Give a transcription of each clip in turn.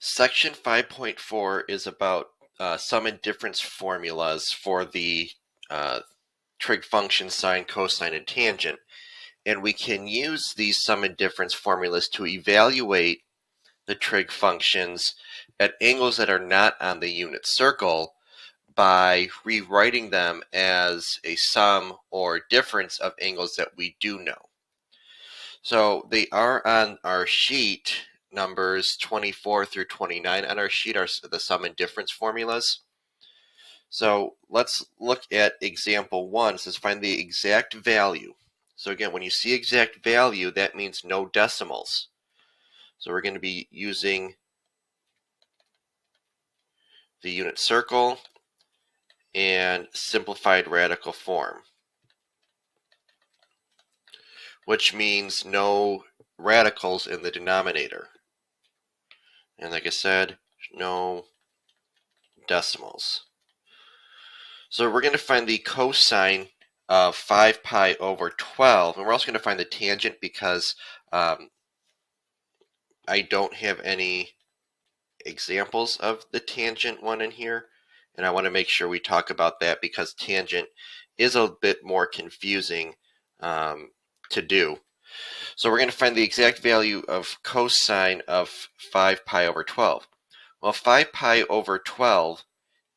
Section 5.4 is about sum and difference formulas for the trig function sine, cosine, and tangent. And we can use these sum and difference formulas to evaluate the trig functions at angles that are not on the unit circle by rewriting them as a sum or difference of angles that we do know. So they are on our sheet. Numbers 24 through 29 on our sheet are the sum and difference formulas. So let's look at example 1. It says find the exact value. So again, when you see exact value, that means no decimals. So we're going to be using the unit circle and simplified radical form, which means no radicals in the denominator. And like I said, no decimals. So we're going to find the cosine of 5 pi over 12, and we're also going to find the tangent because I don't have any examples of the tangent one in here, and I want to make sure we talk about that because tangent is a bit more confusing to do. So we're going to find the exact value of cosine of 5 pi over 12. Well, 5 pi over 12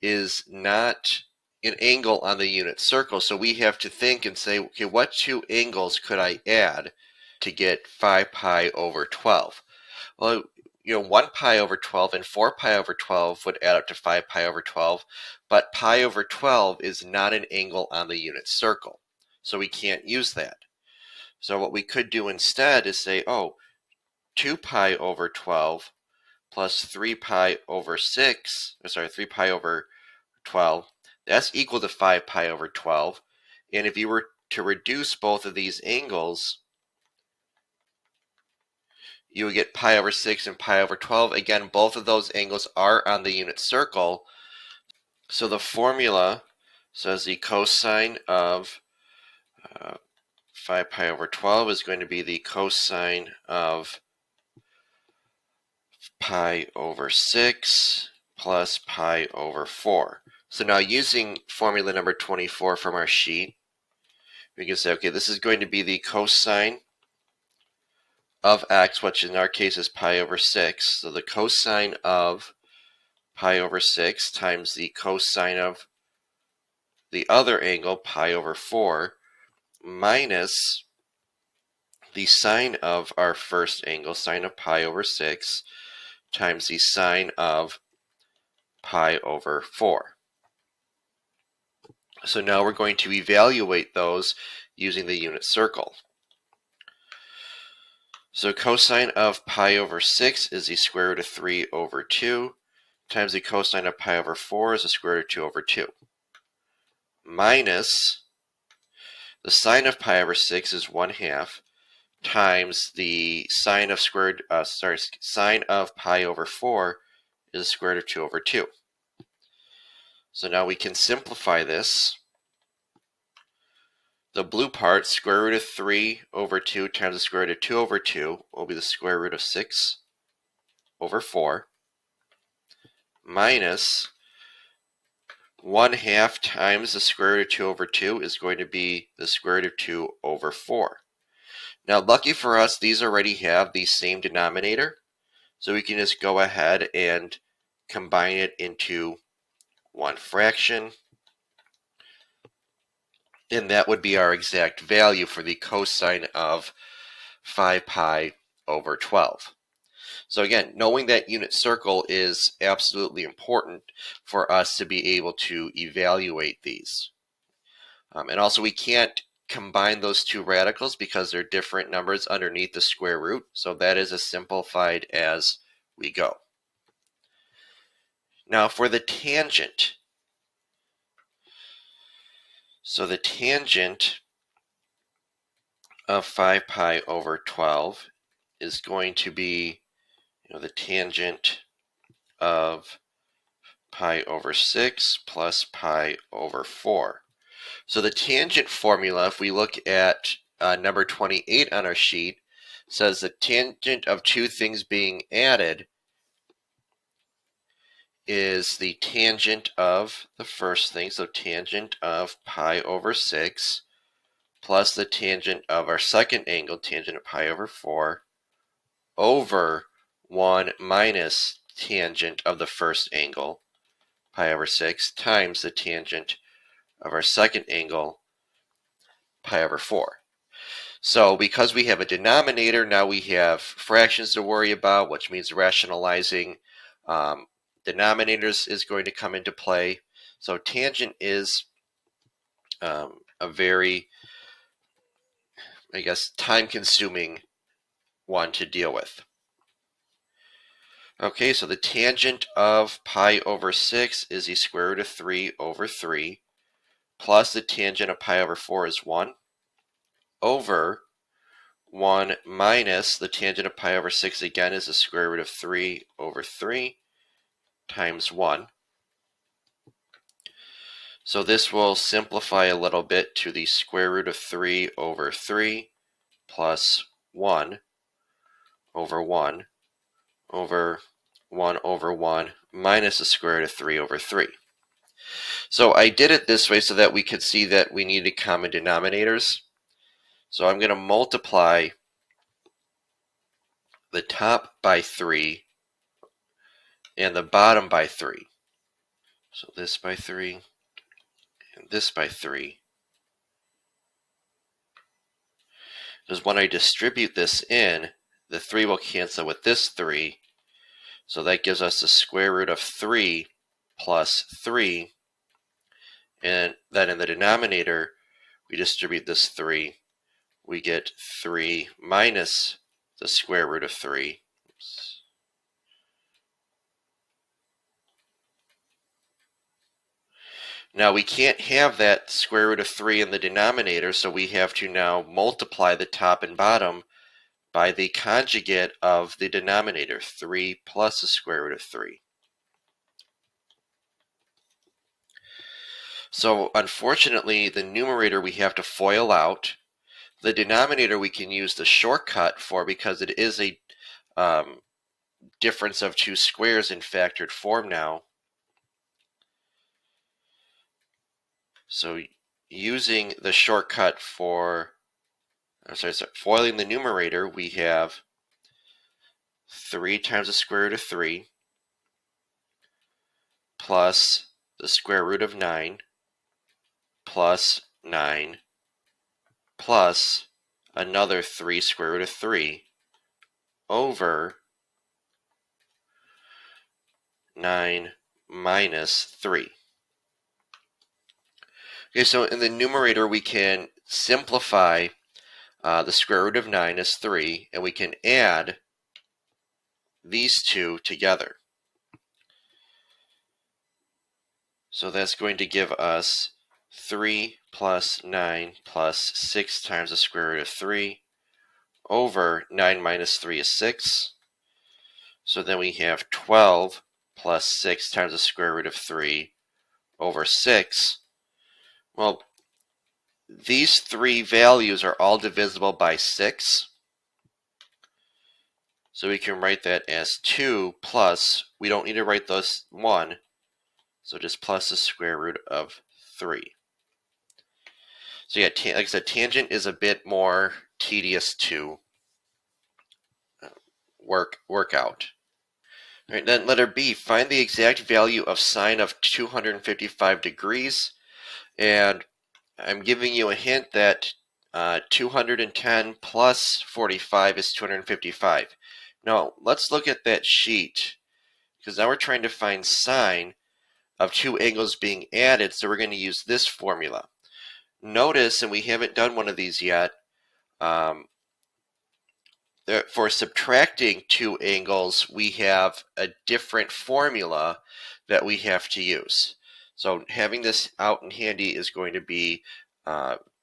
is not an angle on the unit circle, so we have to think and say, okay, what two angles could I add to get 5 pi over 12? Well, 1 pi over 12 and 4 pi over 12 would add up to 5 pi over 12, but pi over 12 is not an angle on the unit circle, so we can't use that. So what we could do instead is say, 2 pi over 12 plus 3 pi over 3 pi over 12, that's equal to 5 pi over 12. And if you were to reduce both of these angles, you would get pi over 6 and pi over 12. Again, both of those angles are on the unit circle. So the formula says the cosine of 5 pi over 12 is going to be the cosine of pi over 6 plus pi over 4. So now using formula number 24 from our sheet, we can say, okay, this is going to be the cosine of x, which in our case is pi over 6. So the cosine of pi over 6 times the cosine of the other angle, pi over 4, minus the sine of our first angle, sine of pi over 6, times the sine of pi over 4. So now we're going to evaluate those using the unit circle. So cosine of pi over 6 is the square root of 3 over 2, times the cosine of pi over 4 is the square root of 2 over 2, minus the sine of pi over 6 is 1/2, times the sine of sine of pi over 4 is the square root of 2 over 2. So now we can simplify this. The blue part, square root of 3 over 2 times the square root of 2 over 2 will be the square root of 6 over 4, minus 1/2 times the square root of 2 over 2 is going to be the square root of 2 over 4. Now, lucky for us, these already have the same denominator, so we can just go ahead and combine it into one fraction, and that would be our exact value for the cosine of 5 pi over 12. So again, knowing that unit circle is absolutely important for us to be able to evaluate these. And also we can't combine those two radicals because they're different numbers underneath the square root, so that is as simplified as we go. Now for the tangent. So the tangent of 5 pi over 12 is going to be the tangent of pi over 6 plus pi over 4. So the tangent formula, if we look at number 28 on our sheet, says the tangent of two things being added is the tangent of the first thing, so tangent of pi over 6, plus the tangent of our second angle, tangent of pi over 4, over 1 minus tangent of the first angle, pi over 6, times the tangent of our second angle, pi over 4. So because we have a denominator, now we have fractions to worry about, which means rationalizing denominators is going to come into play. So tangent is a very, I guess, time-consuming one to deal with. Okay, so the tangent of pi over 6 is the square root of 3 over 3, plus the tangent of pi over 4 is 1, over 1 minus the tangent of pi over 6 again is the square root of 3 over 3 times 1. So this will simplify a little bit to the square root of 3 over 3 plus 1 over 1 over 1 over 1 minus the square root of 3 over 3. So I did it this way so that we could see that we needed common denominators. So I'm going to multiply the top by 3 and the bottom by 3. So this by 3 and this by 3. Because when I distribute this in, the 3 will cancel with this 3. So that gives us the square root of 3 plus 3. And then in the denominator, we distribute this 3. We get 3 minus the square root of 3. Oops. Now we can't have that square root of 3 in the denominator, so we have to now multiply the top and bottom by the conjugate of the denominator, 3 plus the square root of 3. So unfortunately, the numerator we have to FOIL out. The denominator we can use the shortcut for because it is a difference of two squares in factored form now. So using the shortcut for, foiling the numerator, we have 3 times the square root of 3 plus the square root of 9 plus 9 plus another 3 square root of 3 over 9 minus 3. Okay, so in the numerator we can simplify the square root of 9 is 3, and we can add these two together. So that's going to give us 3 plus 9 plus 6 times the square root of 3 over 9 minus 3 is 6. So then we have 12 plus 6 times the square root of 3 over 6. Well, these three values are all divisible by 6. So we can write that as 2 plus, we don't need to write those 1, so just plus the square root of 3. So yeah, like I said, tangent is a bit more tedious to work out. All right, then letter B, find the exact value of sine of 255 degrees. And I'm giving you a hint that 210 plus 45 is 255. Now, let's look at that sheet, because now we're trying to find sine of two angles being added, so we're going to use this formula. Notice, and we haven't done one of these yet, for subtracting two angles, we have a different formula that we have to use. So having this out in handy is going to be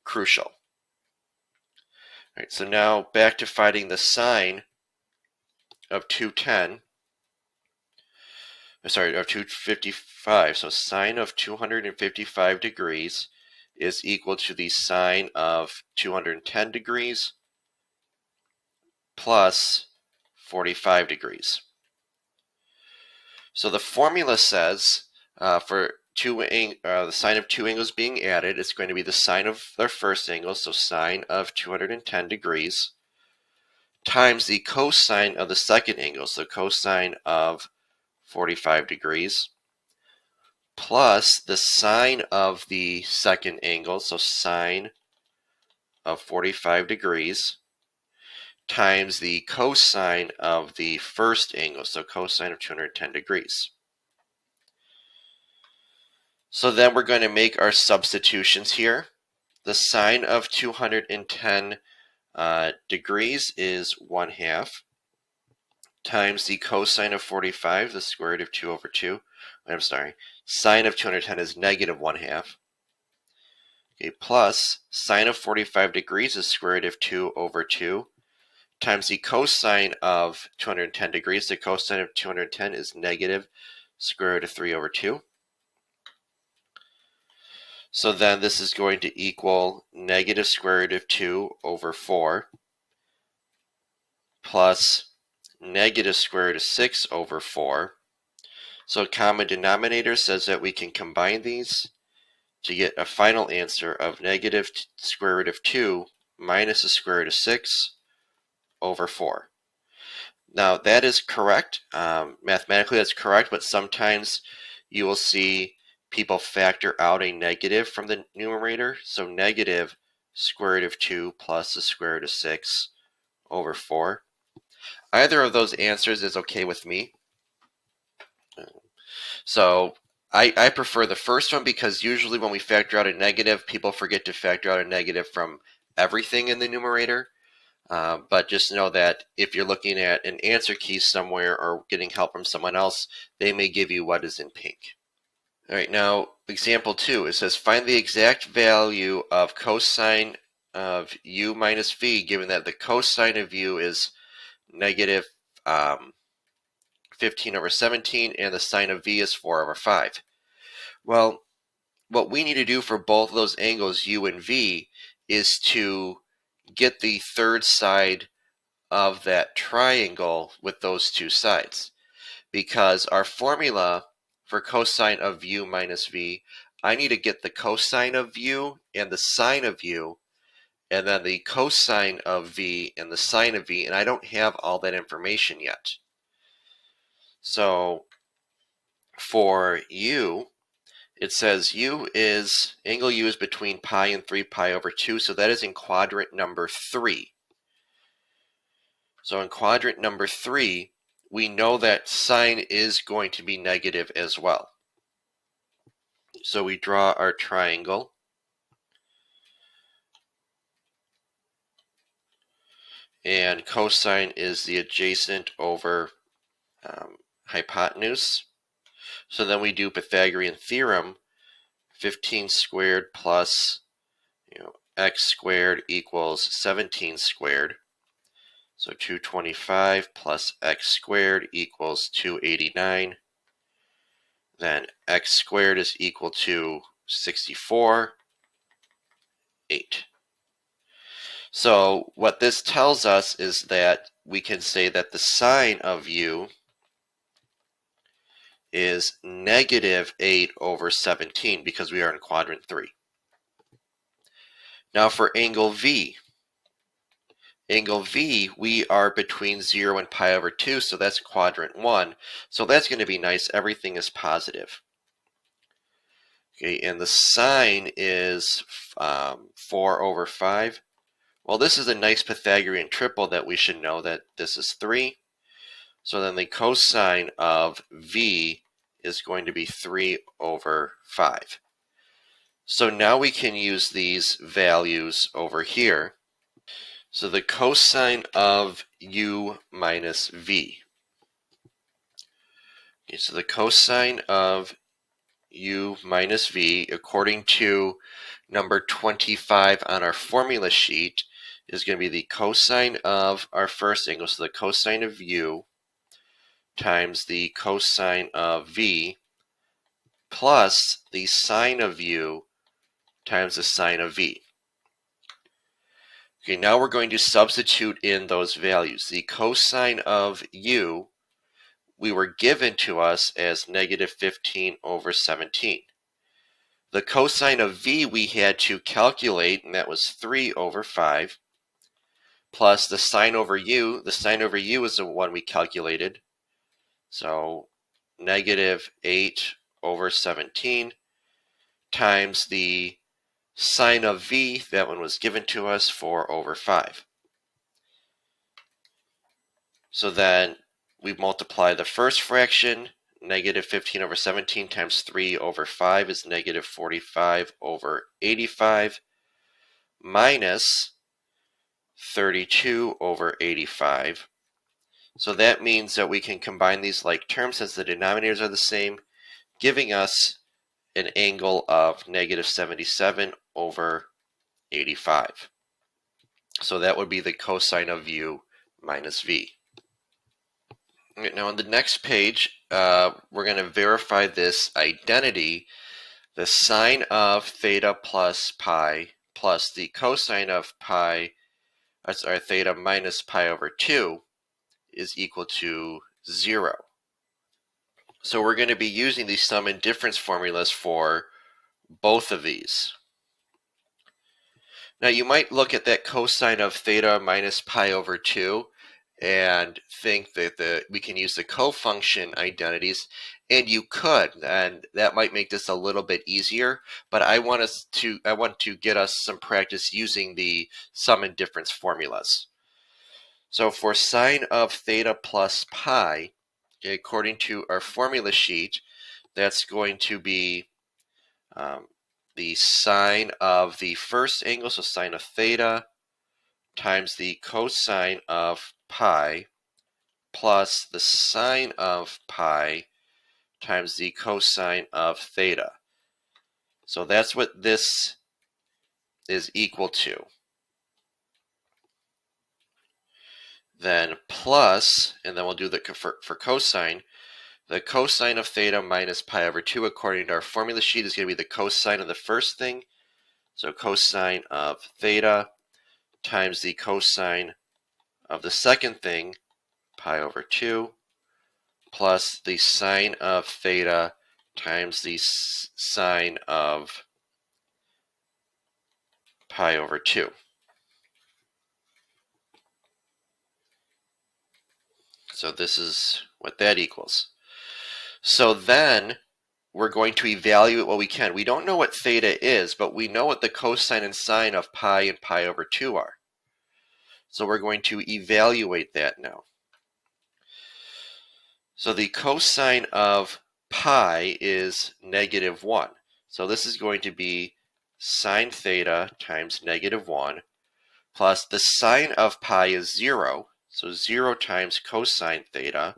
crucial. All right, so now back to finding the sine of 255. So sine of 255 degrees is equal to the sine of 210 degrees plus 45 degrees. So the formula says for the sine of two angles being added, it's going to be the sine of their first angle, so sine of 210 degrees, times the cosine of the second angle, so cosine of 45 degrees, plus the sine of the second angle, so sine of 45 degrees, times the cosine of the first angle, so cosine of 210 degrees. So then we're going to make our substitutions here. The sine of 210 degrees is 1/2 times the cosine of 45, the square root of 2 over 2. I'm sorry, sine of 210 is negative 1/2. Okay, plus sine of 45 degrees is square root of 2 over 2 times the cosine of 210 degrees. The cosine of 210 is negative square root of 3 over 2. So then this is going to equal negative square root of 2 over 4 plus negative square root of 6 over 4. So common denominator says that we can combine these to get a final answer of negative square root of 2 minus the square root of 6 over 4. Now that is correct. Mathematically that's correct, but sometimes you will see people factor out a negative from the numerator. So negative square root of 2 plus the square root of 6 over 4. Either of those answers is okay with me. So I prefer the first one because usually when we factor out a negative, people forget to factor out a negative from everything in the numerator. But just know that if you're looking at an answer key somewhere or getting help from someone else, they may give you what is in pink. All right, now example 2, it says find the exact value of cosine of u minus v, given that the cosine of u is negative 15 over 17 and the sine of v is 4 over 5. Well, what we need to do for both of those angles, u and v, is to get the third side of that triangle with those two sides. Because our formula for cosine of u minus v, I need to get the cosine of u and the sine of u, and then the cosine of v and the sine of v, and I don't have all that information yet. So for u, it says angle u is between pi and 3 pi over 2, so that is in quadrant number 3. So in quadrant number 3, we know that sine is going to be negative as well. So we draw our triangle. And cosine is the adjacent over hypotenuse. So then we do Pythagorean theorem. 15 squared plus x squared equals 17 squared. So 225 plus x squared equals 289. Then x squared is equal to 64, 8. So what this tells us is that we can say that the sine of u is negative 8 over 17 because we are in quadrant 3. Now for angle V, we are between 0 and pi over 2, so that's quadrant 1. So that's going to be nice. Everything is positive. Okay, and the sine is 4 over 5. Well, this is a nice Pythagorean triple that we should know that this is 3. So then the cosine of V is going to be 3 over 5. So now we can use these values over here. So the cosine of u minus v. Okay, so the cosine of u minus v, according to number 25 on our formula sheet, is going to be the cosine of our first angle, so the cosine of u times the cosine of v plus the sine of u times the sine of v. Okay, now we're going to substitute in those values. The cosine of u, we were given to us as negative 15 over 17. The cosine of v we had to calculate, and that was 3 over 5, plus the sine over u. The sine over u is the one we calculated. So negative 8 over 17 times the sine of v, that one was given to us, 4 over 5. So then we multiply the first fraction, negative 15 over 17 times 3 over 5 is negative 45 over 85, minus 32 over 85. So that means that we can combine these like terms since the denominators are the same, giving us an angle of negative 77 over 85. So that would be the cosine of u minus v. Now on the next page, we're going to verify this identity. The sine of theta plus pi plus the cosine of theta minus pi over 2 is equal to 0. So we're going to be using the sum and difference formulas for both of these. Now you might look at that cosine of theta minus pi over 2 and think that we can use the cofunction identities, and you could, and that might make this a little bit easier, but I want to get us some practice using the sum and difference formulas. So for sine of theta plus pi, according to our formula sheet, that's going to be the sine of the first angle, so sine of theta, times the cosine of pi plus the sine of pi times the cosine of theta. So that's what this is equal to. Then plus, and then we'll do the for cosine, the cosine of theta minus pi over 2 according to our formula sheet is going to be the cosine of the first thing. So cosine of theta times the cosine of the second thing, pi over 2, plus the sine of theta times the sine of pi over 2. So this is what that equals. So then we're going to evaluate what we can. We don't know what theta is, but we know what the cosine and sine of pi and pi over 2 are. So we're going to evaluate that now. So the cosine of pi is negative 1. So this is going to be sine theta times negative 1 plus the sine of pi is 0. So 0 times cosine theta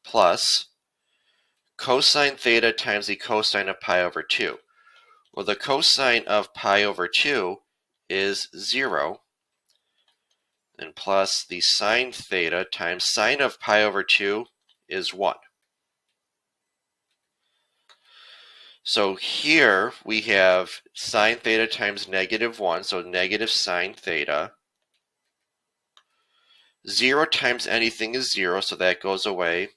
plus cosine theta times the cosine of pi over 2. Well, the cosine of pi over 2 is 0, and plus the sine theta times sine of pi over 2 is 1. So here we have sine theta times negative 1, so negative sine theta. 0 times anything is 0, so that goes away.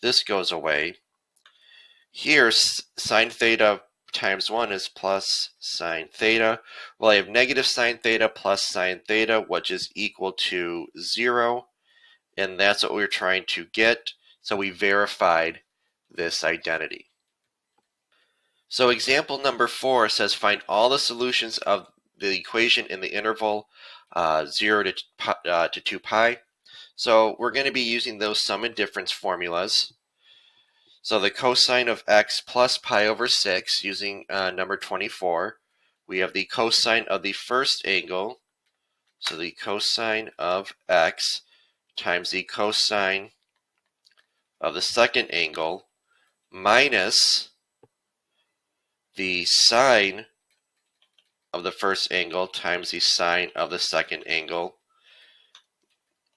This goes away. Here, sine theta times 1 is plus sine theta. Well, I have negative sine theta plus sine theta, which is equal to 0. And that's what we're trying to get. So we verified this identity. So example number 4 says find all the solutions of the equation in the interval 0 to 2 pi. So we're going to be using those sum and difference formulas. So the cosine of x plus pi over 6 using number 24. We have the cosine of the first angle. So the cosine of x times the cosine of the second angle minus the sine of the first angle times the sine of the second angle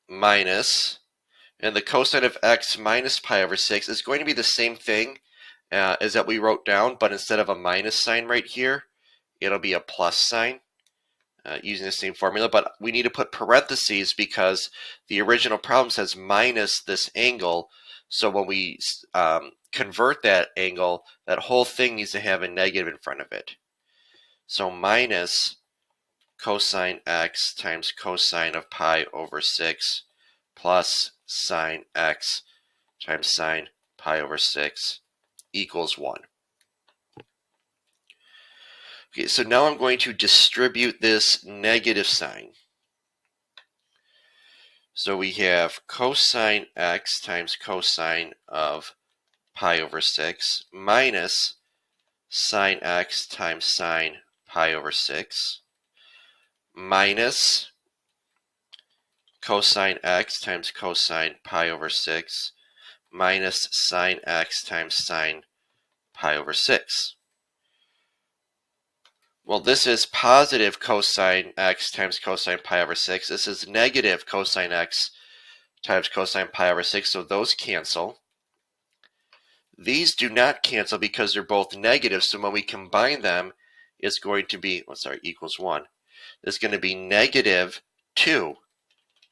minus, and the cosine of x minus pi over 6 is going to be the same thing as that we wrote down, but instead of a minus sign right here, it'll be a plus sign using the same formula. But we need to put parentheses because the original problem says minus this angle. So when we convert that angle, that whole thing needs to have a negative in front of it. So minus cosine x times cosine of pi over 6 plus sine x times sine pi over 6 equals 1. Okay, so now I'm going to distribute this negative sign. So we have cosine x times cosine of pi over 6 minus sine x times sine pi over 6 minus cosine x times cosine pi over 6 minus sine x times sine pi over 6. Well, this is positive cosine x times cosine pi over 6. This is negative cosine x times cosine pi over 6, so those cancel. These do not cancel because they're both negative, so when we combine them, it's going to be, equals 1. It's going to be negative 2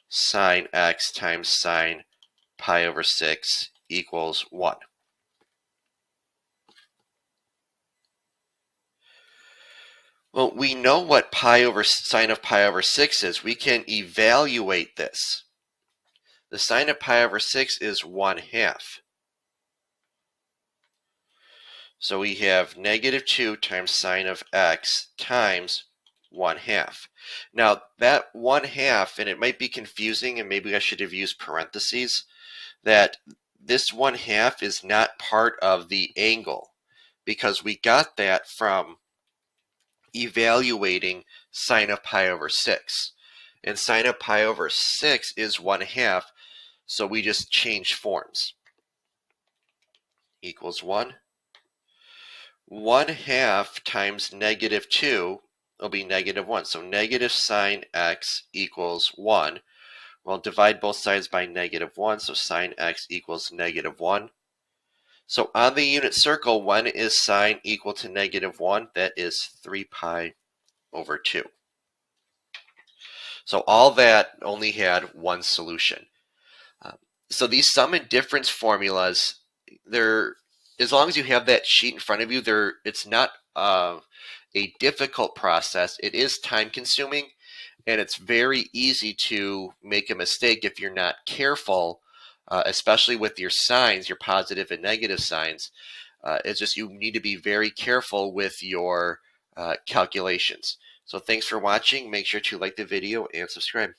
sine x times sine pi over 6 equals 1. Well, we know what sine of pi over 6 is. We can evaluate this. The sine of pi over 6 is 1/2. So we have negative 2 times sine of x times 1/2. Now that 1/2, and it might be confusing, and maybe I should have used parentheses, that this 1/2 is not part of the angle, because we got that from evaluating sine of pi over 6. And sine of pi over 6 is 1/2, so we just change forms. Equals 1. 1/2 times negative 2 will be negative 1. So negative sine x equals 1. Well, divide both sides by negative 1, so sine x equals negative 1. So on the unit circle, when is sine equal to negative 1? That is 3 pi over 2. So all that only had one solution. So these sum and difference formulas, as long as you have that sheet in front of you, it's not a difficult process. It is time consuming, and it's very easy to make a mistake if you're not careful, especially with your signs, your positive and negative signs. It's just you need to be very careful with your calculations. So thanks for watching. Make sure to like the video and subscribe.